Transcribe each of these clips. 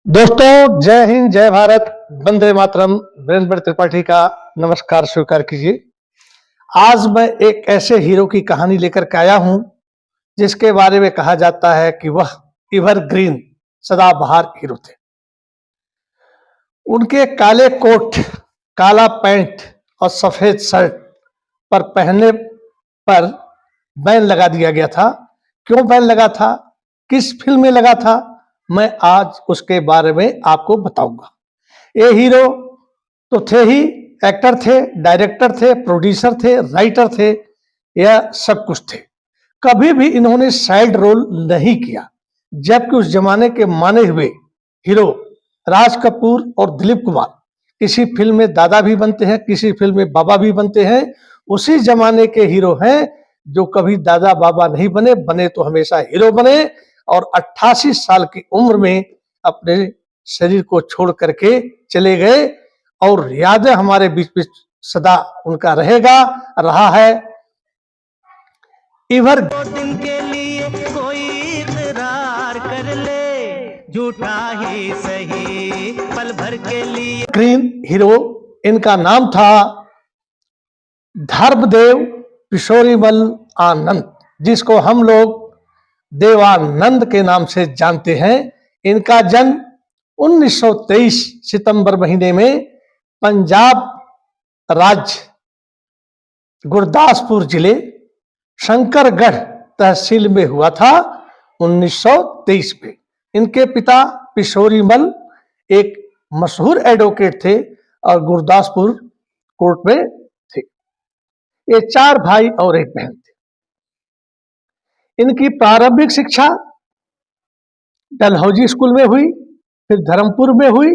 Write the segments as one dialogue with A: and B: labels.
A: दोस्तों, जय हिंद, जय भारत, वंदे मातरम। वीरेंद्र त्रिपाठी का नमस्कार स्वीकार कीजिए। आज मैं एक ऐसे हीरो की कहानी लेकर के आया हूं जिसके बारे में कहा जाता है कि वह एवरग्रीन सदाबहार हीरो थे। उनके काले कोट, काला पैंट और सफेद शर्ट पर पहनने पर बैन लगा दिया गया था। क्यों बैन लगा था, किस फिल्म में लगा था, मैं आज उसके बारे में आपको बताऊंगा। ये हीरो तो थे ही, एक्टर थे, डायरेक्टर थे, प्रोड्यूसर थे, राइटर थे, यह सब कुछ थे। कभी भी इन्होंने साइड रोल नहीं किया, जबकि उस जमाने के माने हुए हीरो राज कपूर और दिलीप कुमार किसी फिल्म में दादा भी बनते हैं, किसी फिल्म में बाबा भी बनते हैं। उसी जमाने के हीरो हैं जो कभी दादा बाबा नहीं बने, बने तो हमेशा हीरो बने और 88 साल की उम्र में अपने शरीर को छोड़ करके चले गए। और यादें हमारे बीच बीच सदा उनका रहेगा, रहा है। इवर
B: दिन के लिए कोई इकरार कर ले, झूठा ही सही पल भर के लिए।
A: ग्रीन हीरो, इनका नाम था धर्मदेव किशोरीमल आनंद, जिसको हम लोग देवानंद के नाम से जानते हैं। इनका जन्म 1923 सितंबर महीने में पंजाब राज्य गुरदासपुर जिले शंकरगढ़ तहसील में हुआ था 1923 में। इनके पिता किशोरीमल एक मशहूर एडवोकेट थे और गुरदासपुर कोर्ट में थे। ये 4 भाई और एक बहन थे। इनकी प्रारंभिक शिक्षा डलहौजी स्कूल में हुई, फिर धर्मपुर में हुई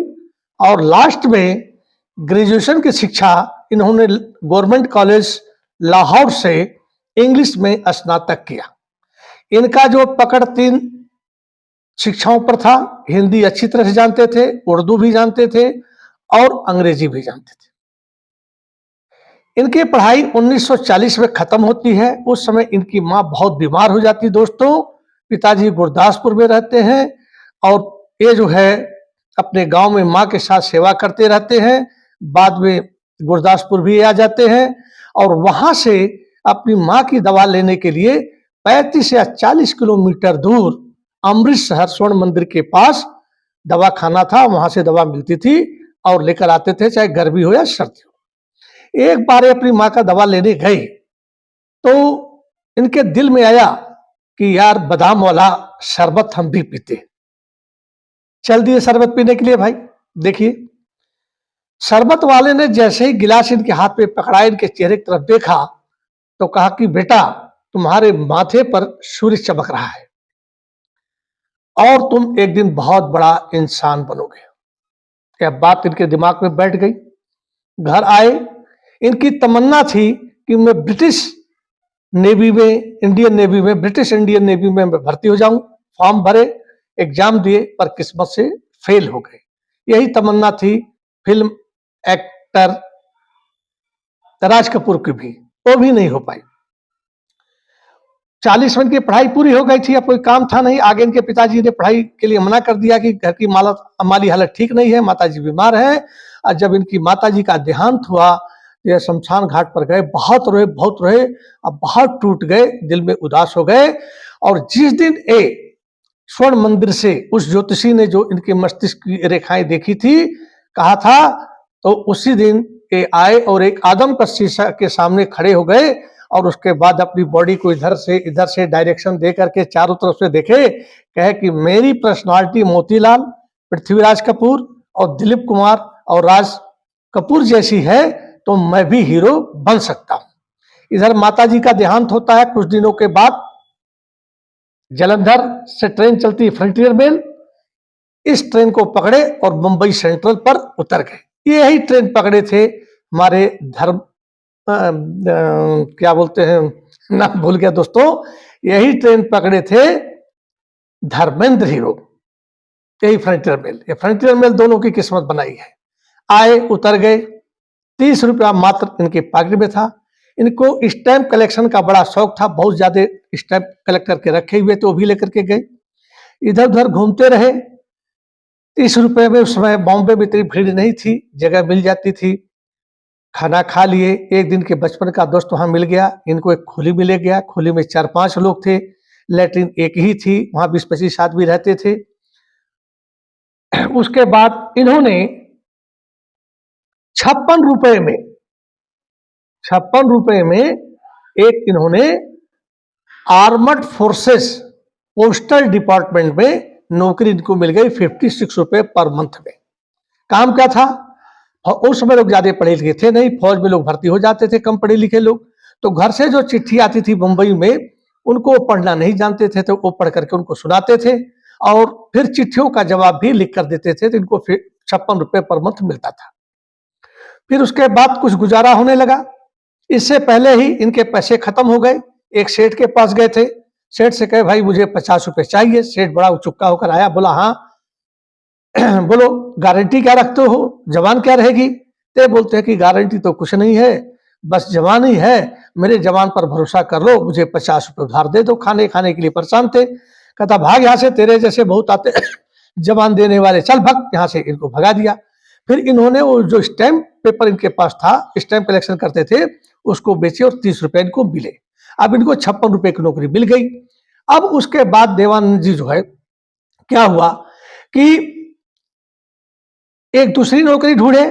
A: और लास्ट में ग्रेजुएशन की शिक्षा इन्होंने गवर्नमेंट कॉलेज लाहौर से इंग्लिश में स्नातक किया। इनका जो पकड़ 3 शिक्षाओं पर था, हिंदी अच्छी तरह से जानते थे, उर्दू भी जानते थे और अंग्रेजी भी जानते थे। इनकी पढ़ाई 1940 में खत्म होती है। उस समय इनकी माँ बहुत बीमार हो जाती। दोस्तों, पिताजी गुरदासपुर में रहते हैं और ये जो है अपने गांव में माँ के साथ सेवा करते रहते हैं। बाद में गुरदासपुर भी आ जाते हैं और वहां से अपनी माँ की दवा लेने के लिए 35 या 40 किलोमीटर दूर अमृतसर स्वर्ण मंदिर के पास दवा खाना था, वहां से दवा मिलती थी और लेकर आते थे, चाहे गर्मी हो या सर्दी हो। एक बार अपनी माँ का दवा लेने गए तो इनके दिल में आया कि यार बादाम वाला शरबत हम भी पीते। चल दिए शरबत पीने के लिए। भाई देखिए, शरबत वाले ने जैसे ही गिलास इनके हाथ में पकड़ा, इनके चेहरे की तरफ देखा तो कहा कि बेटा, तुम्हारे माथे पर सूर्य चमक रहा है और तुम एक दिन बहुत बड़ा इंसान बनोगे। यह बात इनके दिमाग में बैठ गई। घर आए, इनकी तमन्ना थी कि मैं ब्रिटिश नेवी में, इंडियन नेवी में, ब्रिटिश इंडियन नेवी में मैं भर्ती हो जाऊं। फॉर्म भरे, एग्जाम दिए, पर किस्मत से फेल हो गए। यही तमन्ना थी फिल्म एक्टर राज कपूर की भी, वो भी नहीं हो पाई। 40 की पढ़ाई पूरी हो गई थी, अब कोई काम था नहीं आगे। इनके पिताजी ने पढ़ाई के लिए मना कर दिया कि घर की माली हालत ठीक नहीं है, माताजी बीमार है। और जब इनकी माताजी का देहांत हुआ, ये शमशान घाट पर गए, बहुत रोए, बहुत रोए, अब बहुत टूट गए, दिल में उदास हो गए। और जिस दिन स्वर्ण मंदिर से उस ज्योतिषी ने जो इनके मस्तिष्क की रेखाएं देखी थी, कहा था, तो उसी दिन ये आए और एक आदम का शीशा के सामने खड़े हो गए और उसके बाद अपनी बॉडी को इधर से डायरेक्शन दे करके चारों तरफ से देखे, कहे कि मेरी पर्सनालिटी मोतीलाल, पृथ्वीराज कपूर और दिलीप कुमार और राज कपूर जैसी है तो मैं भी हीरो बन सकता हूं। इधर माताजी का देहांत होता है। कुछ दिनों के बाद जलंधर से ट्रेन चलती है फ्रंटियर मेल, इस ट्रेन को पकड़े और मुंबई सेंट्रल पर उतर गए। यही ट्रेन पकड़े थे हमारे धर्म क्या बोलते हैं, नाम भूल गया दोस्तों, यही ट्रेन पकड़े थे धर्मेंद्र हीरो। यही फ्रंटियर मेल, ये फ्रंटियर मेल दोनों की किस्मत बनाई है। आए, उतर गए, 30 रुपया मात्र इनके पॉकेट में था। इनको स्टैंप कलेक्शन का बड़ा शौक था, बहुत ज्यादा स्टैंप कलेक्ट करके रखे हुए थे, वो भी लेकर के गए। इधर उधर घूमते रहे। 30 रुपए में उस समय बॉम्बे में इतनी भीड़ नहीं थी, जगह मिल जाती थी। खाना खा लिए, एक दिन के बचपन का दोस्त वहां मिल गया, इनको एक खोली में ले गया। खोली में 4-5 लोग थे, लैट्रिन एक ही थी, वहां 20-25 आदमी रहते थे। उसके बाद इन्होंने 56 रुपए में 56 रुपए में एक इन्होंने आर्मड फोर्सेस पोस्टल डिपार्टमेंट में नौकरी इनको मिल गई 56 रुपए पर मंथ में। काम क्या था? उस समय लोग ज्यादा पढ़े लिखे थे नहीं, फौज में लोग भर्ती हो जाते थे कम पढ़े लिखे लोग, तो घर से जो चिट्ठी आती थी मुंबई में, उनको पढ़ना नहीं जानते थे, तो वो पढ़ करके उनको सुनाते थे और फिर चिट्ठियों का जवाब भी लिख कर देते थे, तो इनको फिर 56 रुपए पर मंथ मिलता था। फिर उसके बाद कुछ गुजारा होने लगा। इससे पहले ही इनके पैसे खत्म हो गए। एक सेठ के पास गए थे, सेठ से कहे भाई मुझे 50 रुपए चाहिए। सेठ बड़ा उचुक्का होकर आया, बोला हाँ बोलो गारंटी क्या रखते हो, जवान क्या रहेगी? ते बोलते हैं कि गारंटी तो कुछ नहीं है, बस जवान ही है, मेरे जवान पर भरोसा कर लो, मुझे 50 रुपए उधार दे दो, खाने खाने के लिए परेशान थे। कहता भाग यहाँ से, तेरे जैसे बहुत आते जवान देने वाले, चल भाग यहाँ से। इनको भगा दिया। फिर इन्होंने वो जो स्टैम्प पेपर इनके पास था, स्टैम्प कलेक्शन करते थे, उसको बेचे और 30 रुपए इनको मिले। अब इनको 56 रुपए की नौकरी मिल गई। अब उसके बाद देवानंद जी जो है, क्या हुआ कि एक दूसरी नौकरी ढूंढे,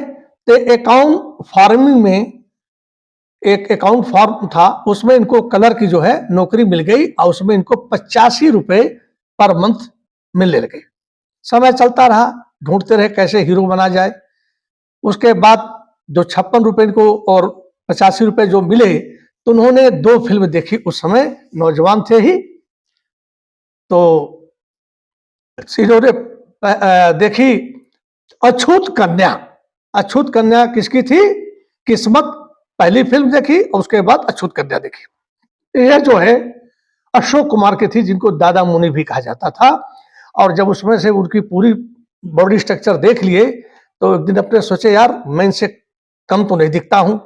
A: तो अकाउंट फार्मिंग में एक अकाउंट फॉर्म था, उसमें इनको कलर की जो है नौकरी मिल गई और उसमें इनको 85 रुपए पर मंथ मिलने लगे। समय चलता रहा, ढूंढते रहे कैसे हीरो बना जाए। उसके बाद जो 56 रुपए इनको और 85 रुपए जो मिले, तो उन्होंने 2 फिल्म देखी। उस समय नौजवान थे ही, तो इन्होंने देखी अछूत कन्या। अछूत कन्या किसकी थी? किस्मत पहली फिल्म देखी और उसके बाद अछूत कन्या देखी। यह जो है अशोक कुमार की थी, जिनको दादा मुनि भी कहा जाता था। और जब उसमें से उनकी पूरी बॉडी स्ट्रक्चर देख लिए, तो एक दिन अपने सोचे यार मैं इनसे कम तो नहीं दिखता हूं,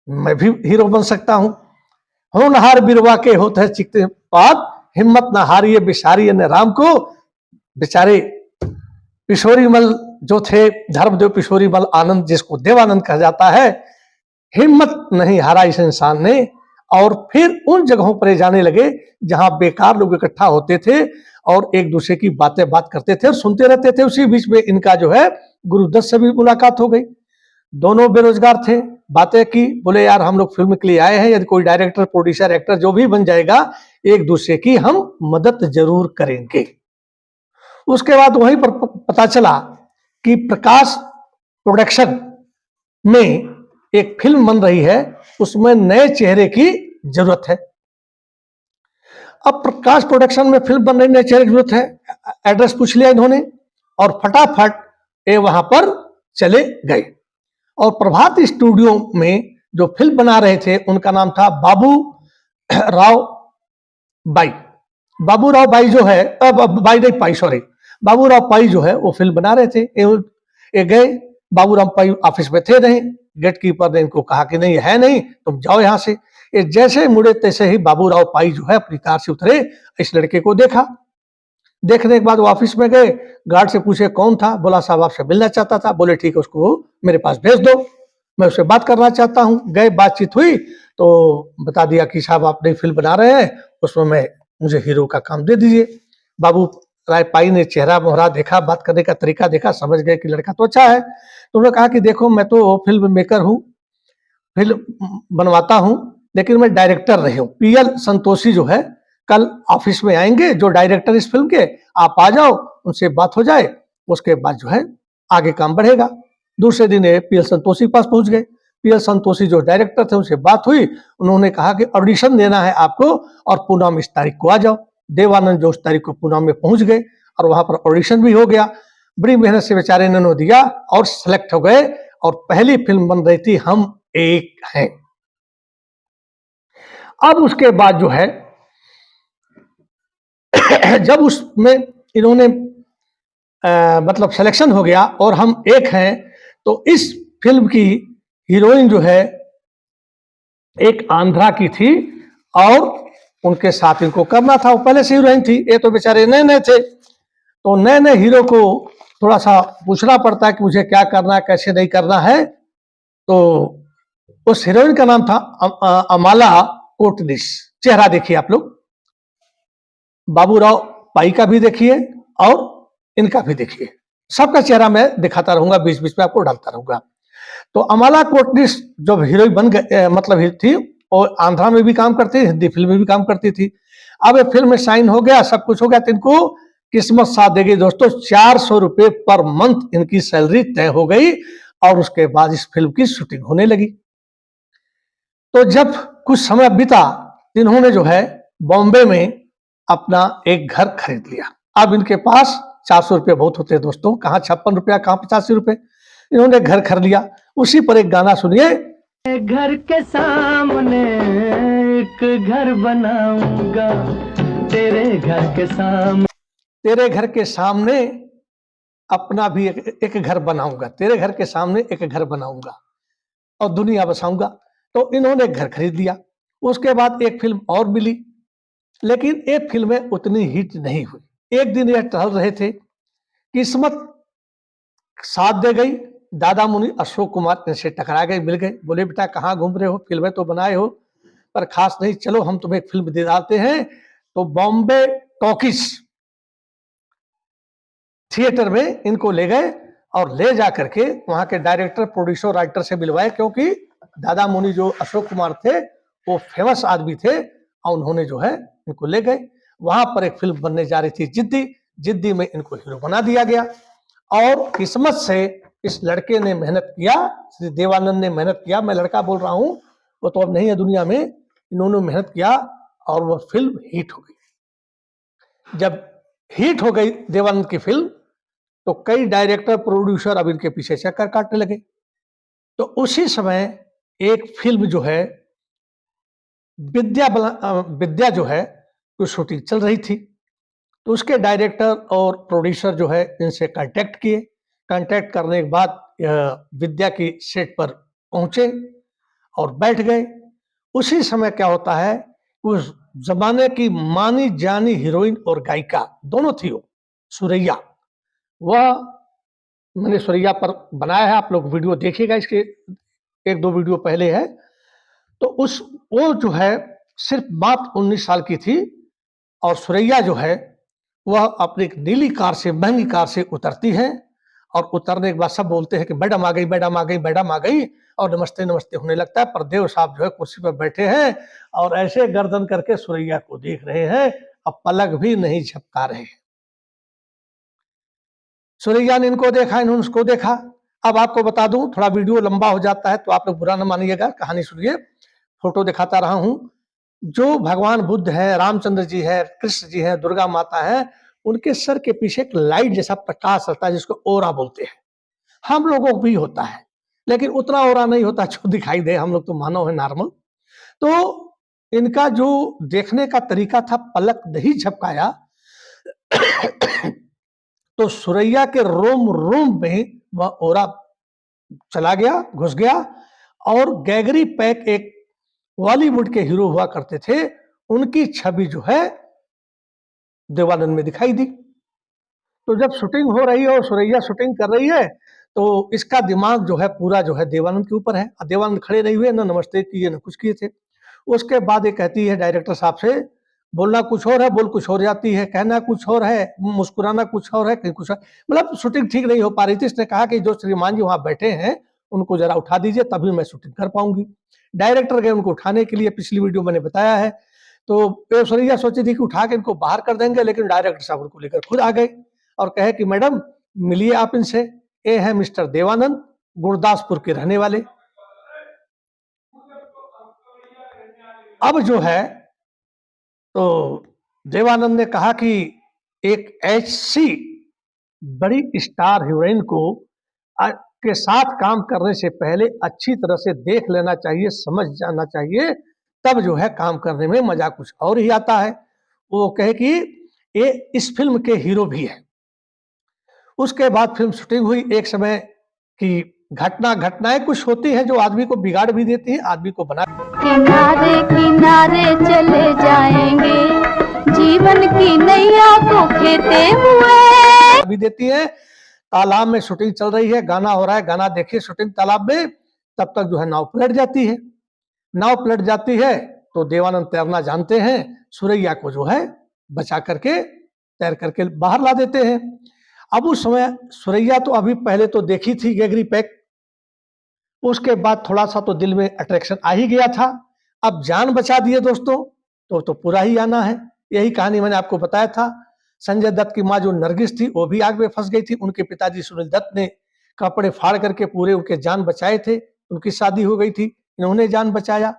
A: मैं भी हीरो बन सकता हूं। होनहार बिरवा के होते हैं चिकते पात, हिम्मत न हारिए बिसारिए न राम को। बेचारे पिशोरीमल जो थे, धर्मदेव पिशोरीमल आनंद, जिसको देवानंद कहा जाता है, हिम्मत नहीं हारा इस इंसान ने। और फिर उन जगहों पर जाने लगे जहां बेकार लोग इकट्ठा होते थे और एक दूसरे की बातें बात करते थे और सुनते रहते थे। उसी बीच में इनका जो है गुरुदत्त से भी मुलाकात हो गई। दोनों बेरोजगार थे, बातें की, बोले यार हम लोग फिल्म के लिए आए हैं, यदि कोई डायरेक्टर प्रोड्यूसर एक्टर जो भी बन जाएगा, एक दूसरे की हम मदद जरूर करेंगे। उसके बाद वहीं पर पता चला कि प्रकाश प्रोडक्शन में एक फिल्म बन रही है, उसमें नए चेहरे की जरूरत है। अब प्रकाश प्रोडक्शन में फिल्म बन रही, नए चेहरे की जरूरत है। एड्रेस पूछ लिया इन्होंने और फटाफट ये वहां पर चले गए। और प्रभात स्टूडियो में जो फिल्म बना रहे थे, उनका नाम था बाबू राव बाई। बाबू राव बाई जो है, बाई नहीं पाई, सॉरी, बाबू राव पाई जो है वो फिल्म बना रहे थे। ये गए, बाबू राव पाई ऑफिस में थे नहीं, गेट कीपर ने इनको कहा कि नहीं है नहीं, तुम जाओ यहां से। ये जैसे मुड़े तैसे ही बाबू राव पाई जो है अपनी कार से उतरे, इस लड़के को देखा। देखने के बाद वो ऑफिस में गए, गार्ड से पूछे कौन था, बोला साहब आपसे मिलना चाहता था। बोले ठीक है, उसको मेरे पास भेज दो, मैं उससे बात करना चाहता हूँ। गए, बातचीत हुई तो बता दिया कि साहब आप नई फिल्म बना रहे हैं, उसमें मुझे हीरो का काम दे दीजिए। बाबू राय पाई ने चेहरा मोहरा देखा, बात करने का तरीका देखा, समझ गए कि लड़का तो अच्छा है। तो उन्होंने कहा कि देखो मैं तो फिल्म मेकर हूँ, फिल्म बनवाता हूँ, लेकिन मैं डायरेक्टर नहीं हूँ। पीएल संतोषी जो है कल ऑफिस में आएंगे, जो डायरेक्टर इस फिल्म के, आप आ जाओ, उनसे बात हो जाए, उसके बाद जो है आगे काम बढ़ेगा। दूसरे दिन पीएल संतोषी के पास पहुंच गए। पीएल संतोषी जो डायरेक्टर थे उनसे बात हुई, उन्होंने कहा कि ऑडिशन देना है आपको और पूना में इस तारीख को आ जाओ। देवानंद जो उस तारीख को पूना में पहुंच गए और वहां पर ऑडिशन भी हो गया। बड़ी मेहनत से बेचारे ने दिया और सिलेक्ट हो गए और पहली फिल्म बन रही थी हम एक हैं। अब उसके बाद जो है जब उसमें इन्होंने मतलब सिलेक्शन हो गया और हम एक हैं, तो इस फिल्म की हीरोइन जो है एक आंध्रा की थी और उनके साथ इनको करना था। वो पहले से हीरोइन थी, ये तो बेचारे नए नए थे। तो नए नए हीरो को थोड़ा सा पूछना पड़ता है कि मुझे क्या करना है, कैसे नहीं करना है। तो उस हीरोइन का नाम था अमाला कोटनिस। चेहरा देखिए आप लोग, बाबूराव पाई का भी देखिए और इनका भी देखिए, सबका चेहरा मैं दिखाता रहूंगा, बीच बीच में आपको डालता रहूंगा। तो अमाला कोटनिस जब हीरोइन बन गए, मतलब थी, और आंध्रा में भी काम करती थी, हिंदी फिल्म में भी काम करती थी। अब ये फिल्म में साइन हो गया, सब कुछ हो गया, तो इनको किस्मत साथ दे गई दोस्तों। 400 रुपए पर मंथ इनकी सैलरी तय हो गई और उसके बाद इस फिल्म की शूटिंग होने लगी। तो जब कुछ समय बीता, इन्होंने जो है बॉम्बे में अपना एक घर खरीद लिया। अब इनके पास 400 रुपये बहुत होते हैं दोस्तों, कहाँ 56 रुपया, कहाँ 85 रुपये। इन्होंने घर खरीद लिया। उसी पर एक गाना सुनिए।
B: घर के सामने एक घर बनाऊंगा, तेरे घर के सामने,
A: तेरे घर के सामने अपना भी एक घर बनाऊंगा, तेरे घर के सामने एक घर बनाऊंगा और दुनिया बसाऊंगा। तो इन्होंने घर खरीद लिया। उसके बाद एक फिल्म और मिली, लेकिन एक फिल्में उतनी हिट नहीं हुई। एक दिन यह टहल रहे थे, किस्मत साथ दे गई, दादा मुनि अशोक कुमार इनसे टकरा गए, मिल गए, बोले बेटा कहाँ घूम रहे हो, फिल्में तो बनाए हो पर खास नहीं, चलो हम तुम्हें एक फिल्म दिलाते हैं। तो बॉम्बे टॉकीज थिएटर में इनको ले गए और ले जा करके वहां के डायरेक्टर, प्रोड्यूसर, राइटर से मिलवाए, क्योंकि दादा मुनि जो अशोक कुमार थे वो फेमस आदमी थे, और उन्होंने जो है इनको ले गए। वहां पर एक फिल्म बनने जा रही थी जिद्दी। जिद्दी में इनको हीरो बना दिया गया। और किस्मत से इस लड़के ने मेहनत किया, श्री देवानंद ने मेहनत किया, मैं लड़का बोल रहा हूं, वो तो अब नहीं है दुनिया में, इन्होंने मेहनत किया और वो फिल्म हिट हो गई। जब हिट हो गई देवानंद की फिल्म, तो कई डायरेक्टर, प्रोड्यूसर अब इनके पीछे चक्कर काटने लगे। तो उसी समय एक फिल्म जो है विद्या जो है वो शूटिंग चल रही थी। तो उसके डायरेक्टर और प्रोड्यूसर जो है इनसे कांटेक्ट किए। कांटेक्ट करने के बाद विद्या की सेट पर पहुंचे और बैठ गए। उसी समय क्या होता है, उस जमाने की मानी जानी हीरोइन और गायिका दोनों थी, वो सुरैया, वह मैंने सुरैया पर बनाया है, आप लोग वीडियो देखिएगा, इसके 1-2 वीडियो पहले है। तो वो जो है सिर्फ मात्र 19 साल की थी, और सुरैया जो है वह अपनी नीली कार से, महंगी कार से उतरती है, और उतरने के बाद सब बोलते हैं कि मैडम आ गई, मैडम आ गई, मैडम आ गई, और नमस्ते नमस्ते होने लगता है। पर देव साहब जो है कुर्सी पर बैठे हैं और ऐसे गर्दन करके सुरैया को देख रहे हैं, अब पलक भी नहीं झपका रहे हैं। सुरैया ने इनको देखा, इन्होंने उसको देखा। अब आपको बता दूं, थोड़ा वीडियो लंबा हो जाता है तो आप लोग बुरा न मानिएगा, कहानी सुनिए, फोटो दिखाता रहा हूं। जो भगवान बुद्ध है, रामचंद्र जी है, कृष्ण जी है, दुर्गा माता है, उनके सर के पीछे एक लाइट जैसा प्रकाश रहता है, जिसको ओरा बोलते हैं। हम लोगों को भी होता है, लेकिन उतना ओरा नहीं होता जो दिखाई दे, हम लोग तो मानव है, नॉर्मल। तो इनका जो देखने का तरीका था, पलक नहीं झपकाया, तो सुरैया के रोम रोम में वह ओरा चला गया, घुस गया। और गैगरी पैक एक बॉलीवुड के हीरो हुआ करते थे, उनकी छवि जो है देवानंद में दिखाई दी। तो जब शूटिंग हो रही है और सुरैया शूटिंग कर रही है, तो इसका दिमाग जो है पूरा जो है देवानंद के ऊपर है। देवानंद खड़े नहीं हुए, ना नमस्ते किए, ना कुछ किए थे। उसके बाद ये कहती है डायरेक्टर साहब से, बोलना कुछ और है, बोल कुछ और जाती है, कहना कुछ और है, मुस्कुराना कुछ और है, कहीं कुछ और। मतलब शूटिंग ठीक नहीं हो पा रही थी। इसने कहा कि जो श्रीमान जी वहां बैठे हैं उनको जरा उठा दीजिए, तभी मैं शूटिंग कर पाऊंगी। डायरेक्टर गए उनको उठाने के लिए, पिछली वीडियो मैंने बताया है। तो सुरैया सोची थी कि उठा के इनको बाहर कर देंगे, लेकिन डायरेक्टर साहब उनको लेकर खुद आ गए और कहे कि मैडम मिलिए आप इनसे, ये है मिस्टर देवानंद, गुरदासपुर के रहने वाले। अब जो है तो देवानंद ने कहा कि एक ऐसी बड़ी स्टार हीरोइन को के साथ काम करने से पहले अच्छी तरह से देख लेना चाहिए, समझ जाना चाहिए, तब जो है काम करने में मजा कुछ और ही आता है। वो कहे कि ये इस फिल्म के हीरो भी है। उसके बाद फिल्म शूटिंग हुई। एक समय की घटनाएं कुछ होती हैं जो आदमी को बिगाड़ भी देती हैं, आदमी को बना
C: किनारे किनारे चले जाएंगे, जीवन की नैया को खेते हुए
A: भी देती है। तालाब में शूटिंग चल रही है, गाना हो रहा है, गाना देखिए शूटिंग तालाब में, तब तक जो है नाव पलट जाती है। नाव पलट जाती है तो देवानंद तैरना जानते हैं, सुरैया को जो है बचा करके तैर करके बाहर ला देते हैं। अब उस समय सुरैया तो अभी पहले तो देखी थी गेगरी पैक, उसके बाद थोड़ा सा तो दिल में अट्रैक्शन आ ही गया था। अब जान बचा दिए दोस्तों तो पूरा ही आना है। यही कहानी मैंने आपको बताया था। संजय दत्त की माँ जो नरगिस थी वो भी आग में फंस गई थी। उनके पिताजी सुनील दत्त ने कपड़े फाड़ करके पूरे उनके जान बचाए थे। उनकी शादी हो गई थी, इन्होंने जान बचाया।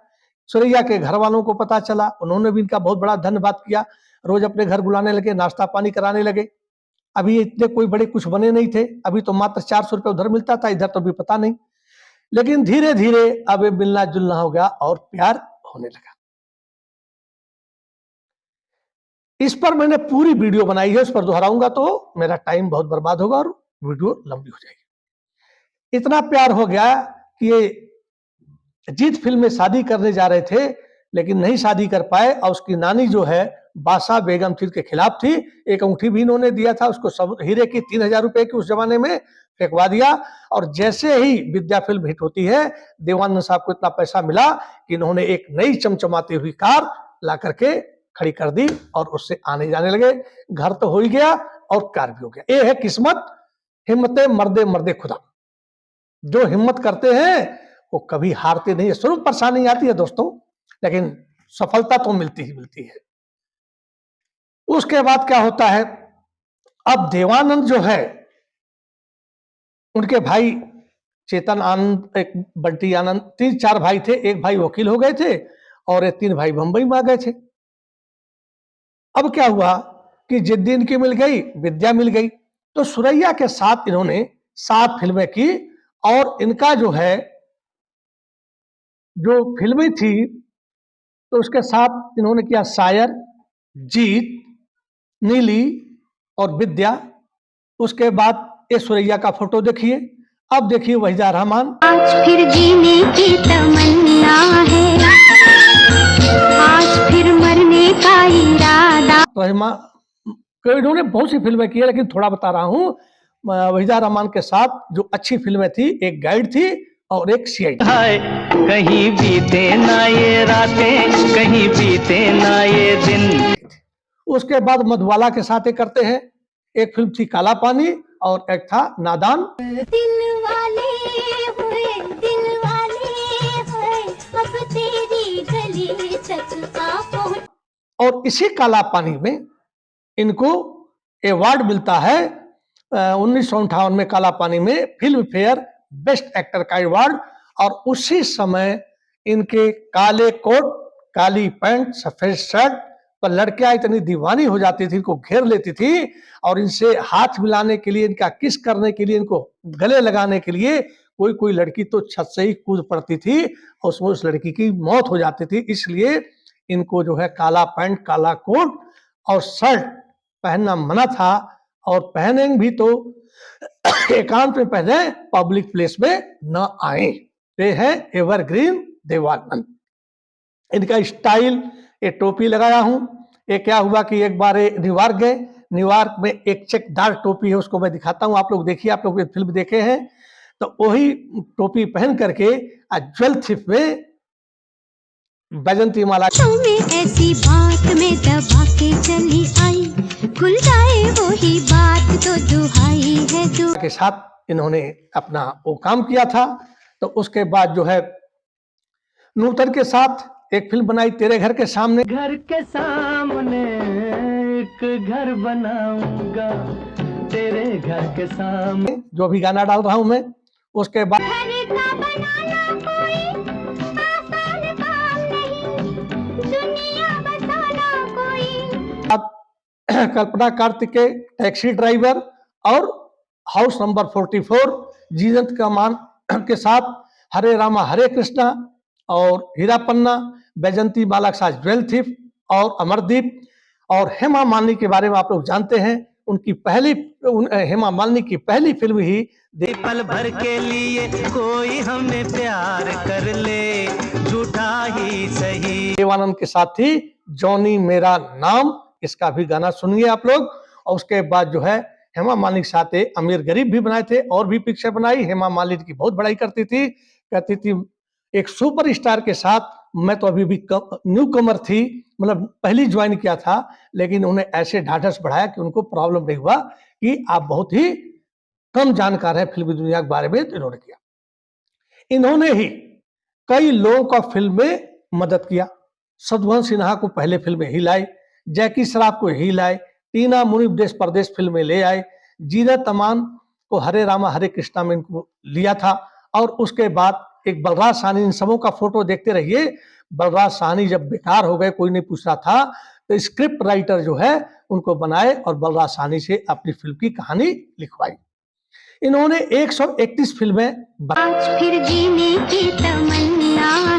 A: सुरैया के घर वालों को पता चला, उन्होंने भी इनका बहुत बड़ा धन्यवाद किया। रोज अपने घर बुलाने लगे, नाश्ता पानी कराने लगे। अभी इतने कोई बड़े कुछ बने नहीं थे, अभी तो मात्र 400 रुपये उधर मिलता था, इधर तो भी पता नहीं। लेकिन धीरे धीरे अब मिलना जुलना हो गया और प्यार होने लगा। इस पर मैंने पूरी वीडियो बनाई है, उस पर दोहराऊंगा तो मेरा टाइम बहुत बर्बाद होगा और वीडियो लंबी हो जाएगी। इतना प्यार हो गया कि ये जीत फिल्म में शादी करने जा रहे थे लेकिन नहीं शादी कर पाए, और उसकी नानी जो है बादशाह बेगम थी के खिलाफ थी। एक अंगूठी भी इन्होंने दिया था उसको, सब हीरे की 3000 रुपए की उस जमाने में फेंकवा दिया। और जैसे ही विद्या फिल्म हिट होती है, देवानंद साहब को इतना पैसा मिला कि इन्होंने एक नई चमचमाती हुई कार ला करके खड़ी कर दी और उससे आने जाने लगे। घर तो हो ही गया और कार भी हो गया। ये है किस्मत, हिम्मतें मर्दे मर्दे खुदा। जो हिम्मत करते हैं वो कभी हारते नहीं है। जरूर परेशानी आती है दोस्तों, लेकिन सफलता तो मिलती ही मिलती है। उसके बाद क्या होता है, अब देवानंद जो है, उनके भाई चेतन आनंद, एक बंटी आनंद, 3-4 भाई थे। एक भाई वकील हो गए थे और ये 3 भाई बंबई में आ गए थे। अब क्या हुआ कि जिद्दी इनकी मिल गई, विद्या मिल गई, तो सुरैया के साथ इन्होंने 7 फिल्में की। और इनका जो है जो फिल्में थी तो उसके साथ इन्होंने किया शायर, जीत, नीली और विद्या। उसके बाद ये सुरैया का फोटो देखिए। अब देखिए वहीदा रहमान।
C: आज फिर जीने की तमन्ना है, आज फिर मरने का इरादा।
A: इन्होंने बहुत सी फिल्में की है, लेकिन थोड़ा बता रहा हूँ। वहीदा रहमान के साथ जो अच्छी फिल्में थी, एक गाइड थी और एक सीआईडी।
B: हाय कहीं बीते ना ये रातें, कहीं बीते ना ये दिन।
A: उसके बाद मधुबाला के साथ एक करते हैं, एक फिल्म थी काला पानी और एक था नादान।
C: दिल वाले हुए, अब तेरी गली चचका पहुंच।
A: और इसी काला पानी में इनको अवार्ड मिलता है 1958 में। काला पानी में फिल्म फेयर बेस्ट एक्टर का अवार्ड। और उसी समय इनके काले कोट, काली पैंट, सफेद शर्ट पर लड़कियां इतनी दीवानी हो जाती थी, इनको घेर लेती थी और इनसे हाथ मिलाने के लिए, इनका किस करने के लिए, इनको गले लगाने के लिए कोई कोई लड़की तो छत से ही कूद पड़ती थी और उसमें उस लड़की की मौत हो जाती थी। इसलिए इनको जो है काला पैंट, काला कोट और शर्ट पहनना मना था, और पहनेंगे भी तो एकांत में पहने, पब्लिक प्लेस में न आए। ये है एवरग्रीन देवानंद। इनका स्टाइल, ये टोपी लगाया हूं। ये क्या हुआ कि एक बार न्यूयॉर्क गए, न्यूयॉर्क में एक चेकदार टोपी है, उसको मैं दिखाता हूं। आप लोग देखिए, आप लोग फिल्म देखे हैं तो वही टोपी पहन करके ज्वेल थिफ में बैजंती माला
C: ऐसी बात में दबा के चली आई, खुल जाए वही बात तो दुहाई है जो
A: के साथ इन्होंने अपना वो काम किया था। तो उसके बाद जो है नूतन के साथ एक फिल्म बनाई तेरे घर के सामने।
B: घर के सामने एक घर बनाऊंगा, तेरे घर के सामने।
A: जो अभी गाना डाल रहा हूं मैं। उसके बाद
C: घर का बनाना कोई आसान काम नहीं, दुनिया बसाना कोई।
A: अब कल्पना कार्तिक के टैक्सी ड्राइवर और हाउस नंबर 44, जीनत कमान के साथ हरे रामा हरे कृष्णा और हीरा पन्ना, बैजंती माला के साथ ज्वेल थिफ और अमरदीप। और हेमा मालिनी के बारे में आप लोग जानते हैं, उनकी पहली हेमा मालिनी की पहली फिल्म ही
B: पल भर के लिए कोई हमें प्यार कर ले, झूठा ही सही।
A: देवानंद के साथ थी जॉनी मेरा नाम। इसका भी गाना सुनिए आप लोग। और उसके बाद जो है हेमा मालिनी के साथ अमीर गरीब भी बनाए थे और भी पिक्चर बनाई। हेमा मालिनी की बहुत बड़ाई करती थी, कहती थी एक सुपरस्टार के साथ मैं तो अभी भी न्यू कमर थी, मतलब पहली ज्वाइन किया था, लेकिन उन्हें ऐसे ढाढ़स बढ़ाया कि उनको प्रॉब्लम नहीं हुआ कि आप बहुत ही कम जानकार है फिल्मी दुनिया के बारे में, तो इन्होंने किया। इन्होंने ही कई लोगों का फिल्म में मदद किया। शत्रुघ्न सिन्हा को पहले फिल्म में ही लाए, जैकी श्रॉफ को ही लाए, टीना मुनीब देश परदेश फिल्म में ले आए, जीनत अमान को हरे रामा हरे कृष्णा में इनको लिया था। और उसके बाद एक बलराज साहनी, इन सबों का फोटो देखते रहिए। बलराज साहनी जब बेकार हो गए, कोई नहीं पूछ रहा था, तो स्क्रिप्ट राइटर जो है उनको बनाए और बलराज साहनी से अपनी फिल्म की कहानी लिखवाई। इन्होंने 131 फिल्में
C: आज फिर जीने की तमन्ना